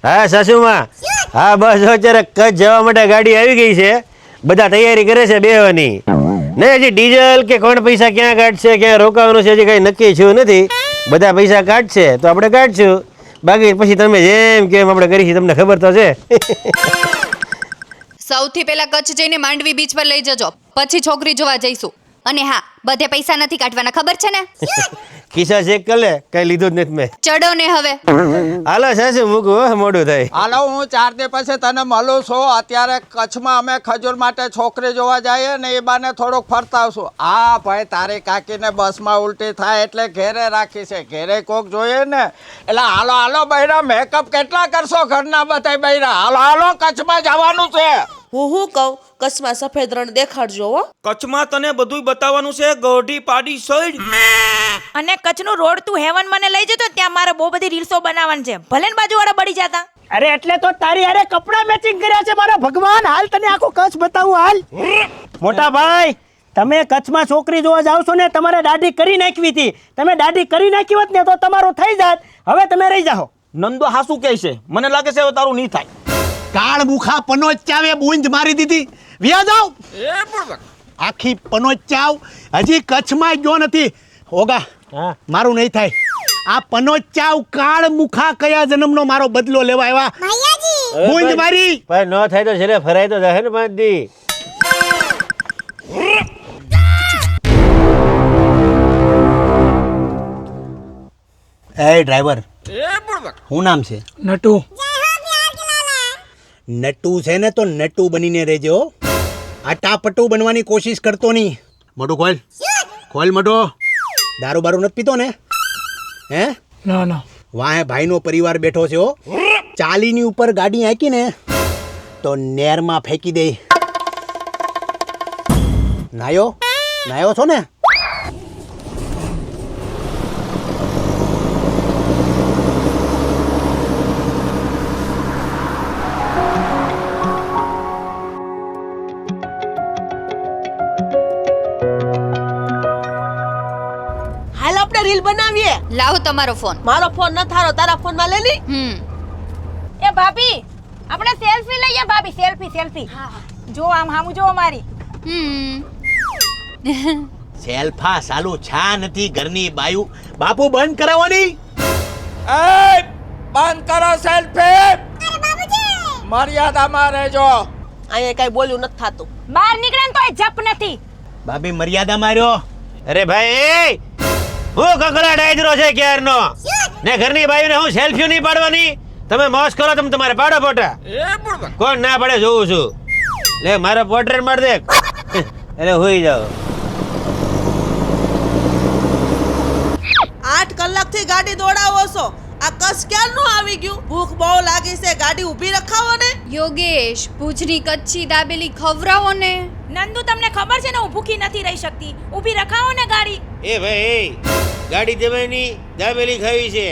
હા સાસુમાં, હા બસ અત્યારે કચ્છ જવા માટે ગાડી આવી ગઈ છે, બધા તૈયારી કરે છે બેહવાની. નહીં હજી ડીઝલ કે કોણ પૈસા ક્યાં કાઢશે, ક્યાં રોકાવાનું છે હજી કઈ નક્કી થયું નથી. બધા પૈસા કાઢશે તો આપણે કાઢશું, બાકી પછી તમે જેમ કેમ આપણે કરીશું, તમને ખબર તો છે. સૌથી પહેલા કચ્છ જઈને માંડવી બીચ પર લઈ જજો, પછી છોકરી જોવા જઈશું. અને હા, બધે પૈસા નથી કાઢવાના, ખબર છે ને? ખિસ્સા ચેક કર લે, કઈ લીધું જ નથી મેં. ચડો ને હવે. હાલો સાસુ મૂકું હો, મોડું થાય. હાલો, હું 4 દી પછી તને મળું છું. અત્યારે કચ્છમાં અમે ખજૂર માટે છોકરી જોવા જઈએ ને, એ બાને થોડુંક ફરતા આવશું. હા ભાઈ, તારી કાકીને બસમાં ઉલટી થાય એટલે ઘેરે રાખી છે, ઘેરે કોક જોઈએ ને. એટલે હાલો હાલો બૈરા, મેકઅપ કેટલા કરશો ઘરના બધાય બૈરા? હાલો હાલો, કચ્છમાં જવાનું છે. હું કહું, કચ્છમાં સફેદ રણ દેખાડજો હો. કચ્છમાં તને બધુંય બતાવવાનું છે, ગોઢી પાડી સઈડ. અને કચ્છનું રોડ ટુ હેવન મને લઈ જતો, ત્યાં મારે બહુ બધી રીલ્સો બનાવવાની છે, ભલે ને બાજુવાળા બળી જતા. અરે એટલે તો તારી હારે કપડા મેચિંગ કર્યા છે મારા ભગવાન. હાલ તને આખો કચ્છ બતાવું હાલ. મોટા ભાઈ, તમે કચ્છમાં છોકરી જોવા જાવ છો ને, તમારે દાઢી કરી નાખવી હતી. તમે દાઢી કરી નાખી હોત ને તો તમારું થઈ જાત. હવે તમે રહી જાઓ. નંદો હાસુ કહે છે, મને લાગે છે હવે તારું નહીં થાય. કાળ મુખા પનોચાવે બૂંજ મારી દીધી. વ્યા જાવ આખી પનોચાવ હજી કચ્છમાં ગયો નથી. ઓગા મારું નહીં થાય. આ પનોચાવ કાળ મુખા કયા જન્મનો મારો બદલો લેવા આવ્યા? બૂંજ મારી પણ ન થાય તો છેલ્લે ફરાય તો જશે ને 5 દી. એ ડ્રાઈવર, શું નામ છે? નટુ. નટુ છે ને તો નટુ બનીને રહેજો. આટાપટુ બનવાની કોશિશ કરતો નહીં. મોટું ખોલ, ખોલ મોટો. દારૂ બારૂ નથી પીતો ને? હે ના ના. વાહે ભાઈનો પરિવાર બેઠો છે હો. ચાલીની ઉપર ગાડી હાંકી ને તો નેરમાં ફેંકી દે. નાયો નાયો છો ને? હાલ આપણે રીલ બનાવીએ. લાવો તમારો ફોન. મારો ફોન ન થારો, તારા ફોનમાં લઈ લી. એ ભાભી, આપણે સેલ્ફી લઈએ. ભાભી સેલ્ફી સેલ્ફી. જો આમ હામું જો મારી. સેલ્ફા સાલું છા નથી ઘરની બાયુ. બાપુ બંધ કરાવવાની. એ બંધ કરો સેલ્ફી. મર્યાદામાં રહેજો. અહીંયા કઈ બોલ્યું નથી થાતું. બહાર નીકળે ને તોય જપ નથી. બાપી મર્યાદા માર્યો. અરે ભાઈ, હું કકડા ડાયજરો છે ક્યારનો ને, ઘરની બાયુને હું સેલ્ફી નહીં પાડવાની. તમે મોજ કરો, તમે તમારે પાડો ફોટા. કોણ ના પાડે જોઉં છું. લે મારો પોર્ટ્રેટ માર દે. અરે હોઈ જાઓ. 8 કલાકથી ગાડી દોડાવો છો. આ કચ્છ ક્યારનું આવી ગયું? ભૂખ બહુ લાગી છે, ગાડી ઊભી રખાવો ને. યોગેશ, ભુજની કચ્છી દાબેલી ખવરાવો ને. નંદુ, તમને ખબર છે ને હું ભૂખી નથી રહી શકતી. ઊભી રખાવો ને ગાડી. એ ભાઈ, ગાડી જવાની દાબેલી ખાવી છે,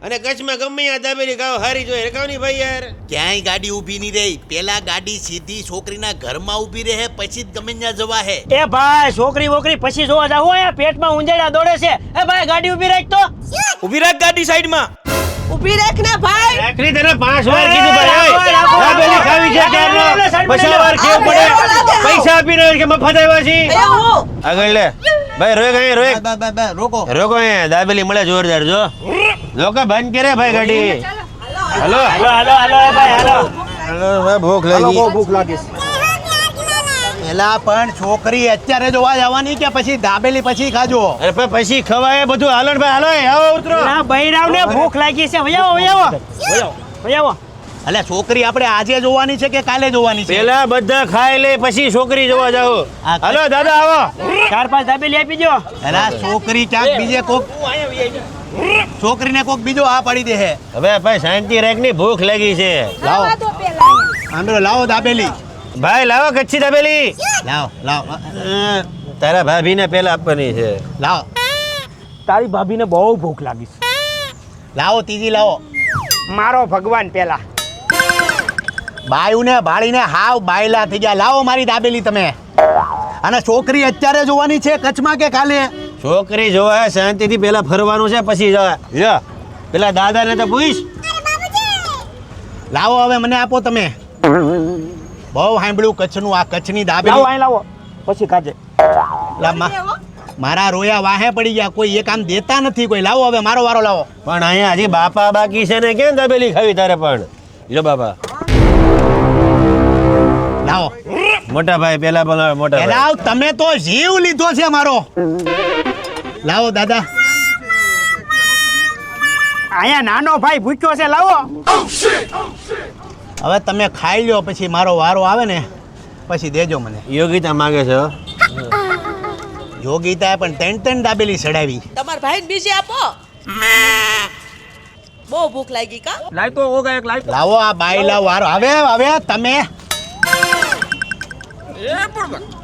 અને કચ્છમાં ગમે ત્યાં દાબેલી ખાવ હારી જોઈએ. રખાવની ભાઈ યાર. ક્યાંય ગાડી ઊભી નહીં રહી. પેલા ગાડી સીધી છોકરીના ઘરમાં ઊભી રહે, પછી જ ગમે ત્યાં જવા હે. એ ભાઈ, છોકરી વોકરી પછી જોવા જાવ. અહીંયા પેટમાં ઉંજેડા દોડે છે. એ ભાઈ, ગાડી ઊભી રાખ તો. ઊભી રાખ ગાડી સાઈડમાં. ઊભી રાખ ને ભાઈ. રાખડી તને 5 વાર કીધું ભાઈ. દાબેલી ખાવી છે ક્યારનો. પછી વાર કેવું પડે. પૈસા આપીને કે મફત આવ્યા છે. આગળ લે ભાઈ. રોક અહીં, રોક. રોકો રોકો અહીં. દાબેલી મળે જોરદાર. જો લોકો બંધ કરે ભાઈ ગાડી. હાલો હાલો હાલો હાલો ભાઈ હાલો. હાલો ભાઈ, ભૂખ લાગી. ભૂખ લાગી. એલા પણ છોકરી અત્યારે જોવા જવાની કે પછી દાબેલી પછી ખાજો? અરે પણ પછી ખવાય બધું. હાલો ને ભાઈ, હાલો. આવો ઉતરો. ના બૈરાવને ભૂખ લાગી છે. વયાવો વયાવો વયાવો. અલ્યા છોકરી આપણે આજે જોવાની છે કે કાલે જોવાની છે? પેલા બધા ખાઈ લે, પછી છોકરી જોવા જાઓ. હાલો દાદા, આવો. 4-5 દાબેલી આપી દો. અલા છોકરી ક્યાંક બીજે કોક છોકરીને કોક બીજો આ પડી દે હે. હવે ભાઈ શાંતિ રાખ ની, ભૂખ લાગી છે. લાવો તો પેલા આંબળો લાવો દાબેલી. ભાઈ લાવો કચ્છી દાબેલી. લાવો લાવો તારા ભાભીને પેલા આપવાની છે. લાવો. તારી ભાભીને બહુ ભૂખ લાગી છે. લાવો ત્રીજી લાવો. મારો ભગવાન પેલા. બાયુને ભાળીને હાવ બાયલા થઈ ગયા. લાવો મારી દાબેલી તમે. અને છોકરી અત્યારે જોવાની છે કચ્છમાં કે કાલે? છોકરી જોવા શાંતિથી પેલા ફરવાનું છે, પછી જવા. પેલા દાદાને તો પૂછ. લાવો હવે મને આપો તમે. બહુ સાંભળ્યું કચ્છનું, આ કચ્છની લાવો દાબેલી. અહીં લાવો પછી ખાજે. લા, મારા રોયા વાહે પડી ગયા, કોઈ એક આમ દેતા નથી કોઈ. લાવો હવે મારો વારો લાવો. પણ અહીંયા હજી બાપા બાકી છે ને કેમ દાબેલી ખાવી તારે પણ? લો બાપા. લાવો મોટા ભાઈ પેલા બોલાવો મોટા ભાઈ. એલાવ, તમે તો જીવ લીધો છે મારો. લાવો દાદા. અહીંયા નાનો ભાઈ ભૂખ્યો છે, લાવો. હવે તમે ખાઈ લ્યો, પછી મારો વારો આવે ને પછી દેજો મને. યોગિતા માંગે છે હો. યોગિતાએ પણ 3 દાબેલી ચડાવી. તમારા ભાઈને બીજી આપો. બહુ ભૂખ લાગી કા? લાય તો હોગા એક લાય. લાવો આ બાયલા વારો. હવે તમે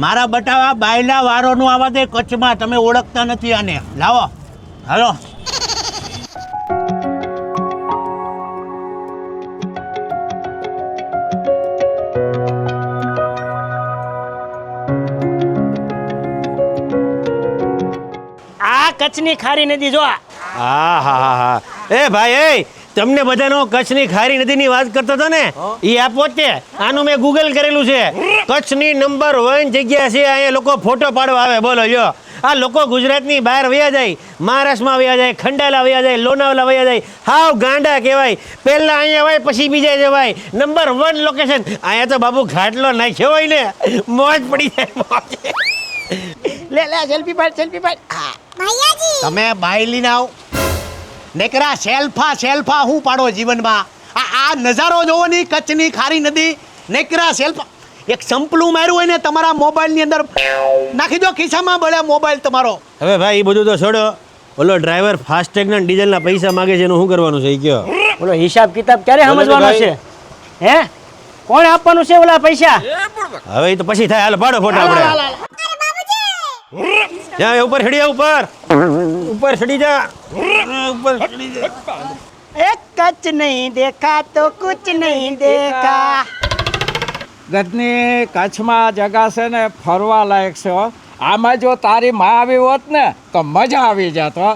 મારા બટાવા બાયલા વારોનું આવા દે કચ્છમાં. તમે ઓળખતા નથી આને. લાવો હાલો. આ કચ્છની ખારી નદી જો. હા હા હા હા. એ ભાઈ એ તમને બધાનો કચ્છની ખારી નદીની વાત કરતો હતો ને, એ આ પોતે. આનું મેં ગૂગલ કરેલું છે. કચ્છની નંબર 1 જગ્યા છે. અહીંયા લોકો ફોટો પાડવા આવે. બોલો લ્યો, આ લોકો ગુજરાતની બહાર વયા જાય, મહારાષ્ટ્રમાં વયા જાય, ખંડાલા વયા જાય, લોનાવલા વયા જાય. હાવ ગાંડા કહેવાય. પહેલા અહીંયા હોય પછી બીજા જવાય. Number 1 location. અહીંયા તો બાબુ ઘાટલો નાખ્યો હોય ને, મોજ પડી જાય મોજ. લે લે સેલ્ફી પાડ. તમે બાયલી ના આવો નેકરા. સેલ્ફા હું પાડો જીવનમાં? આ નજારો જોવો ની કચ્છની ખારી નદી. નેકરા સેલ્ફા. એક સંપલું માર્યું હોય ને તમારા મોબાઈલની અંદર નાખી દો ખિસ્સામાં, બળે મોબાઈલ તમારો. હવે ભાઈ એ બધું તો છોડો. ઓલો ડ્રાઈવર ફાસ્ટેગના ડીઝલના પૈસા માગે છે એનું શું કરવાનું છે એ કયો? બોલો હિસાબ કિતાબ ક્યારે બોલો તો સમજવાનો ભાઈ. છે? હે કોણ આપવાનું છે ઓલા પૈસા? હવે એ તો પછી થાય. હાલો પાડો ફોટો આપણે. જા ઉપર ચડી જા. ઉપર ચડી જા. ઉપર ચડી જા. એક કચ્છ નહીં દેખા તો કુછ નહીં દેખા. ગદની કચ્છમાં જગા છે ને ફરવા લાયક છે હો. આમાં જો તારી માં આવી હોત ને તો મજા આવી જાત હો.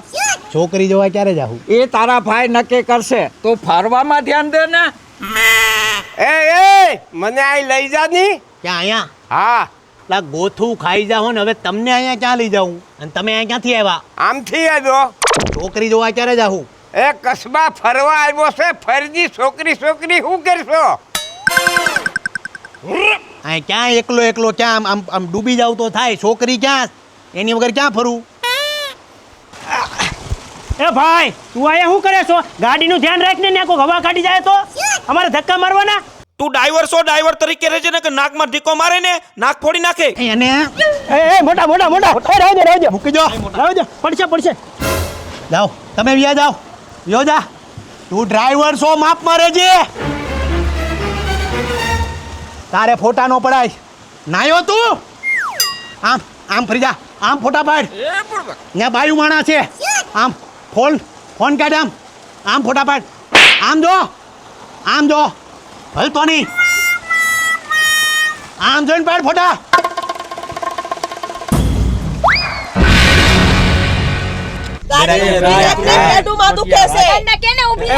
છોકરી જોવા ક્યારે જાવું? એ તારા ભાઈ નક્કી કરશે. તું ફરવામાં ધ્યાન દે ને. એ મને આ લઈ જા ની. ક્યાં? અહીંયા? હા, લા ગોથું ખાઈ જાઓ ને. હવે તમને અહીંયા ક્યાં લઈ જાઉં? અને તમે અહીંયા ક્યાંથી આવ્યા? આમથી આવ્યો. છોકરી જોવા ક્યારે જાવું? એ કસ્બા ફરવા આવ્યો છે. ફરજી છોકરી શું કરશો? અહીં ક્યાં એકલો ક્યાં આમ ડૂબી જાવ તો થાય. છોકરી ક્યાં? એની વગર ક્યાં ફરું? એ ભાઈ તું અહીંયા શું કરે છો? ગાડીનું ધ્યાન રાખને ને કોઈ હવા કાઢી જાય તો અમારે ધક્કા મારવાના. તું ડ્રાઈવર તરીકે રહેજે ને કે નાકમાં ઢીકો મારે ને નાક ફોડી નાખે. એને એ મોટા. એ રાવ દે. મૂકી દો. રાવ દે. પડશે. જાઓ તમે વ્યા જાઓ. વ્યો જા. તું ડ્રાઈવર છો, માપ મારે છે. તારે ફોટા નો પડાય. નાયો તું? આમ ફરી જા. આમ ફોટા પાડ. ત્યાં બાયું માણા છે. આમ ફોન કાઢ. આમ ફોટા પાડ. આમ જો હલતો નહીં. આમ જોઈને પાડ ફોટા.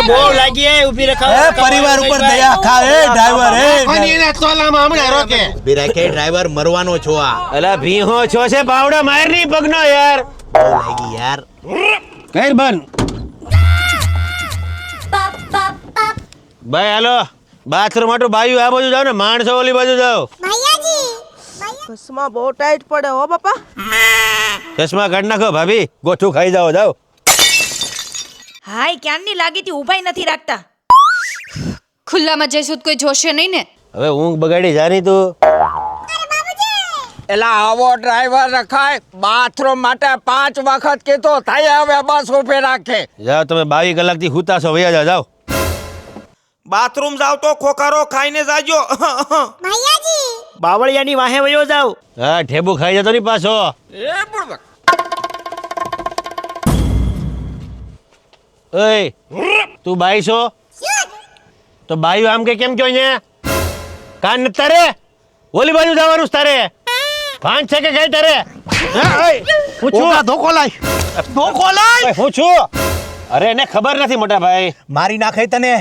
બહુ લાગી ઊભી રખાવ. પરિવાર ઉપર દયા ખા. ડ્રાઈવર ડ્રાઈવર મરવાનો છો. આ અલા ભીહો છો છે બાવડા મારની પગનો યાર. બહુ લાગી યાર. કઈ બન ભાઈ હાલો બાથરૂમ માટું બાયું આ બાજુ જાઓ ને, માણસો ઓલી બાજુ જાઓ. કચ્છમાં બહુ ટાઈટ પડે હો બાપા. ચશ્મા કાઢ નાખો ભાભી. ગોઠું ખાઈ જાઓ. હાય ક્યારની લાગી હતી ઊભાઈ નથી રાખતા. ખુલ્લામાં જઈશું તો કોઈ જોશે નહીં ને. હવે ઊંઘ બગાડી જાની તું. એલા આવો ડ્રાઈવર રખાય. બાથરૂમ માટે 5 વખત કીધું થાય. હવે બસ ઉભી રાખે. જાઓ તમે 22 કલાકથી હુતા છો. વયા જાઓ. બાથરૂમ જાવ તો ખોખારો ખાઈને જાજો. બાવળિયાની વાહે વયો જાવ. હા ઠેબુ ખાઈ જતો નહીં પાછો. ઓય તું બાઈ છો તો બાયું આમ કે કેમ કયો અહીંયા? કાન નથી તારે? ઓલી બાજુ જવાનું છે તારે. ભાન છે કે કઈ તારે? હા, ઓય, હું છું. ધોકો લાય. ઓય, હું છું. અરે એને ખબર નથી મોટા ભાઈ. મારી નાખે તને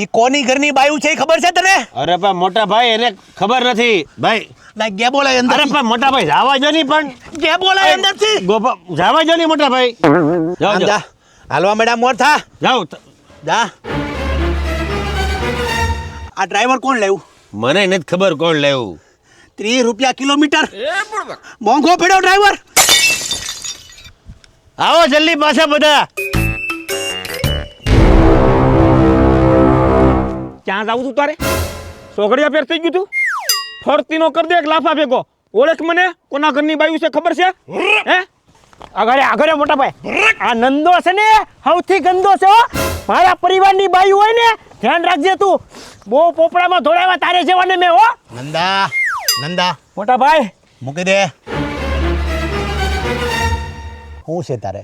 ઈ કોની ઘરની બાયું છે ઈ ખબર છે તને? અરે પણ મોટા ભાઈ એને ખબર નથી ભાઈ. લાય ગે બોલાય અંદર. અરે પણ મોટા ભાઈ જાવા જો નહીં પણ ગે બોલાય અંદર થી. ગોપા જાવા જો નહીં મોટા ભાઈ. જાઓ જા હાલવા મેડા મોર થા. જાઓ. જા. આ ડ્રાઈવર કોણ લેવું? મને નથી ખબર કોણ લેવું. 30 રૂપિયા કિલોમીટર મોંઘો પડ્યો ડ્રાઈવર. આવો જલ્દી પાછા બધા. ક્યાં જાવું તું તારે? સોગડિયા પેર થઈ ગયું તું? ફરતીનો કર દે એક લાફા ભેગો. ઓળખ મને, કોના ઘરની બાયું છે ખબર છે? હે? આગળ મોટા ભાઈ, આ નંદો છે ને સૌથી ગંદો છે હો. મારા પરિવારની બાયું હોય ને ધ્યાન રાખજે તું. બહુ પોપડામાં ધોળાવા તારે જેવાને મેં હો. નંદા મોટા ભાઈ મૂકી દે. શું છે તારે?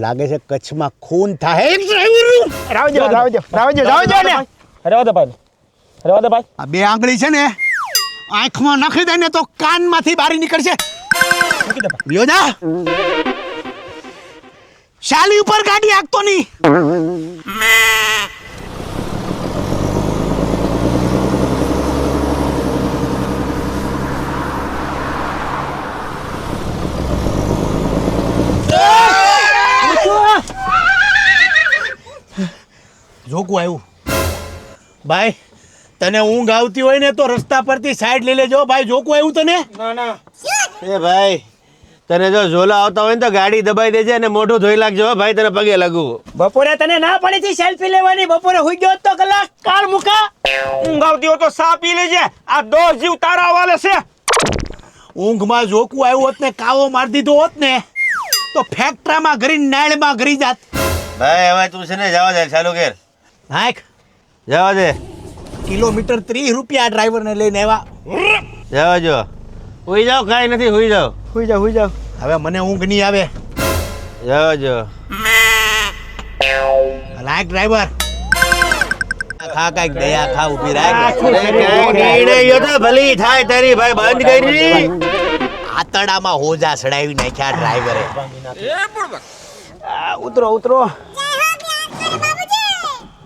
લાગે છે કચ્છમાં ખૂન થાય. રાવજો ને રહેવા દે ભાઈ. રહેવા દે ભાઈ. આ બે આંગળી છે ને આંખમાં નાખી દે ને તો કાનમાંથી બારી નીકળશે. લ્યો જા. શાલી ઉપર ગાડી આંકતો નહીં. જોકું આવ્યું. ભાઈ તને ઊંઘ આવતી હોય ને તો રસ્તા પરથી સાઈડ લઈ લેજો. ભાઈ જોકું આવ્યું તને? એ ભાઈ તને જો ઝોલા આવતા હોય ને તો ગાડી દબાઈ દેજે અને મોઢું ધોઈ લાગજો હો ભાઈ, તને પગે લાગુ. બપોરે તને ના પડી હતી સેલ્ફી લેવાની? બપોરે હુઈ ગયો તો કલાક કાળ મુકા. ઊંઘ આવતી હોય તો સા પી લેજે. આ 10 જીવ તારા વાલે છે. ઊંઘમાં જોકું આવ્યું હોત ને કાવો મારી દીધો હોત ને તો ફેક્ટરામાં ઘરી નાળમાં ઘરી જાત. ભાઈ હવે તું છે ને જવા દે, ચાલુ કર. નાખ. જવા દે. કિલોમીટર 30 રૂપિયા ડ્રાઈવરને લઈને આવ્યા. જવા જો. હુઈ જાઓ, કાંઈ નથી, હુઈ જાઓ. હુઈ જાવ. હવે મને ઊંઘ નહીં આવે. જવા જો. લાયક ડ્રાઈવર ખા કાંઈક દયા ખા ઊભી રાખ. ભલી થાય તારી ભાઈ, બંધ કરી. આતડામાં હોજા સડાવી નાખ્યા ડ્રાઈવરે. ઉતરો.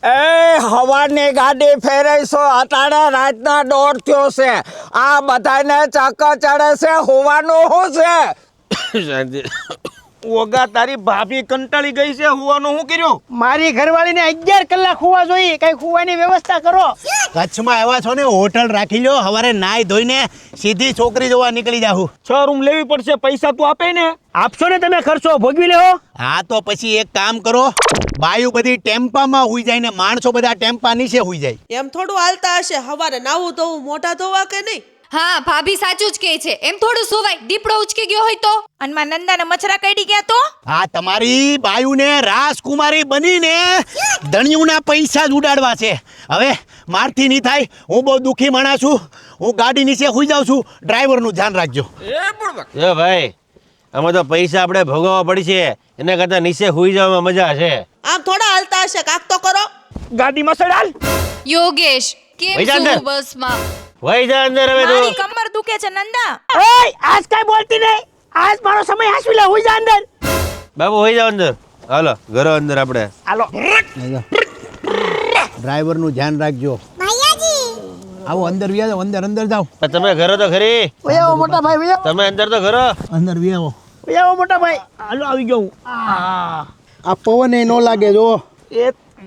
એ હવાની ગાડી ફેરઈશો અટાણે રાતના 1:30 થયો છે. આ બધાને ચક્કર ચડે છે. હોવાનું શું છે? ઓગા તારી ભાભી કંટાળી ગઈ છે. હુવાનું શું કર્યું? મારી ઘરવાળીને 11 કલાક હુવા જોઈએ. કઈ હુવાની વ્યવસ્થા કરો. કચ્છમાં આવ્યા છો ને હોટલ રાખી લો. સવારે નાઈ ધોઈને સીધી છોકરી જોવા નીકળી જાઉં. 6 રૂમ લેવી પડશે. પૈસા તું આપે ને? આપશો ને તમે ખર્ચો ભોગવી લેવો. હા તો પછી એક કામ કરો, બાયું બધી ટેમ્પામાં હુઈ જાય ને માણસો બધા ટેમ્પા નીચે હુઈ જાય. એમ થોડું હાલતા હશે. હવારે નાવું ધોવું મોઢા ધોવા કે નહીં? હા ભાભી સાચું જ કહે છે. એમ થોડું સુવાય. દીપડો ઉચકી ગયો હોય તો. અને માં નંદાને મચ્છરા કઈડી ગયા તો? હા તમારી બાયુને રાજકુમારી બનીને ધણિયુંના પૈસા જ ઉડાડવા છે. હવે મારથી નહીં થાય. હું બહુ દુઃખી માણસ છું. હું ગાડી નીચે હુઈ જાઉં છું. ડ્રાઈવરનું ધ્યાન રાખજો. જો ભાઈ આમાં તો પૈસા આપણે ભોગવવા પડશે. એના કરતા નીચે હુઈ જવામાં મજા છે. આમ થોડા હાલતા હશે. કાક તો કરો. ગાડીમાં સડાલ. યોગેશ કેમ વહી જા અંદર. શું બસમાં? વહી જા અંદર હવે મારી તું. કમર દુખે છે નંદા. ઓય આજ કઈ બોલતી નહીં. આજ મારો સમય હાસવી લે. હુઈ જા અંદર. બાબુ હોઈ જાવ અંદર. હાલો ઘરો અંદર આપણે. હાલો. ડ્રાઈવરનું ધ્યાન રાખજો. આવો અંદર વી આવો. અંદર જાઓ. પણ તમે ઘરો તો ખરી. ઓય મોટા ભાઈ ઓય. તમે અંદર તો ઘરો. અંદર વી આવો. ઓય મોટા ભાઈ. હાલો આવી ગયો હું. આ પવન એ નો લાગે જો.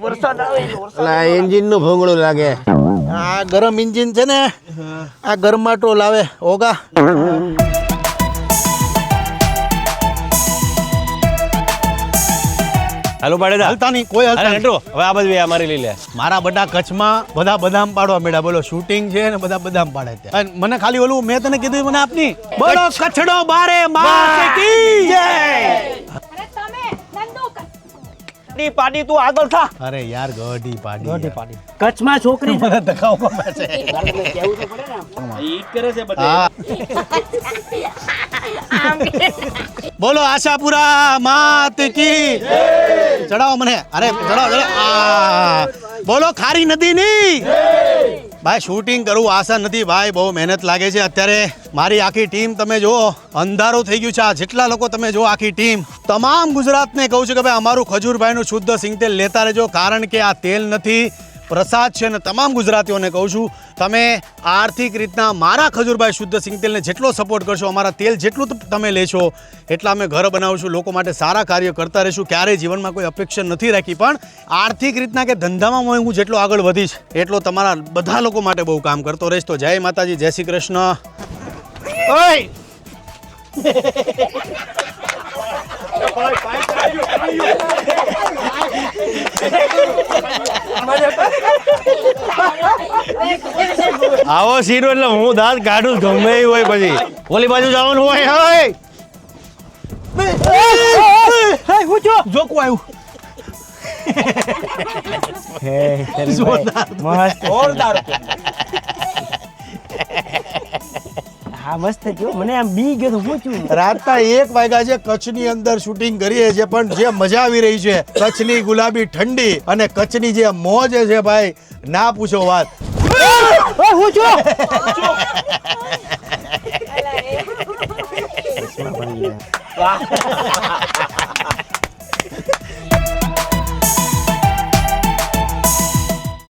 વરસાદ આવે. એટલે એન્જિન નું ભોંગળું લાગે. આ ગરમ એન્જિન છે ને આ ગરમાટો લાવે. ઓગા હાલો પાડે દા. હાલતા નહીં કોઈ હાલતા અરે નહીં. હેઠો હવે આ બધું અમારી લઈ લે. મારા બધા કચ્છમાં બધા બદામ પાડવા મેળા. બોલો શૂટિંગ છે ને બધા બદામ પાડે છે. અને મને ખાલી ઓલું મેં તને કીધું મને આપની. બોલો કચ્છડો બારે માસ કી જય. અને તમે નંદુ પાડી તું આગળ થા. અરે યાર ગઢી પાડી. કચ્છમાં છોકરી મને ધકાવ ગમે છે. ઈ કરે છે બધે. હા. બોલો આશાપુરા માત કી ચડાવો મને. અરે ચડાવો. બોલો ખારી નદી ની. ભાઈ શૂટિંગ કરવું આસાન નથી ભાઈ, બહુ મહેનત લાગે છે. અત્યારે મારી આખી ટીમ તમે જુઓ, અંધારું થઈ ગયું છે. આ જેટલા લોકો તમે જુઓ, આખી ટીમ, તમામ ગુજરાતને કહું છું કે ભાઈ અમારું ખજૂરભાઈનું શુદ્ધ સિંગ તેલ લેતા રહેજો, કારણ કે આ તેલ નથી, પ્રસાદ છે. અને તમામ ગુજરાતીઓને કહું છું, તમે આર્થિક રીતના મારા ખજૂરભાઈ શુદ્ધ સિંગ તેલને જેટલો સપોર્ટ કરશો, અમારા તેલ જેટલું તમે લેશો, એટલા અમે ઘર બનાવશું, લોકો માટે સારા કાર્ય કરતા રહીશું. ક્યારેય જીવનમાં કોઈ અપેક્ષા નથી રાખી, પણ આર્થિક રીતના કે ધંધામાં હું જેટલો આગળ વધીશ એટલો તમારા બધા લોકો માટે બહુ કામ કરતો રહીશ. તો જય માતાજી, જય શ્રી કૃષ્ણ. ઓય આવો સીરો એટલે હું દાંત કાઢું ગમે એવું હોય, પછી ઓલી બાજુ જવાનું હોય. હું છો જોકું આવ્યું. જોરદાર. હા મસ્ત થયો, મને આમ બી ગયો તો હું છું. રાતના 1 વાગ્યા છે, કચ્છની અંદર શૂટિંગ કરીએ છીએ, પણ જે મજા આવી રહી છે, કચ્છની ગુલાબી ઠંડી અને કચ્છની જે મોજ છે ભાઈ, ના પૂછો વાત. હું છું.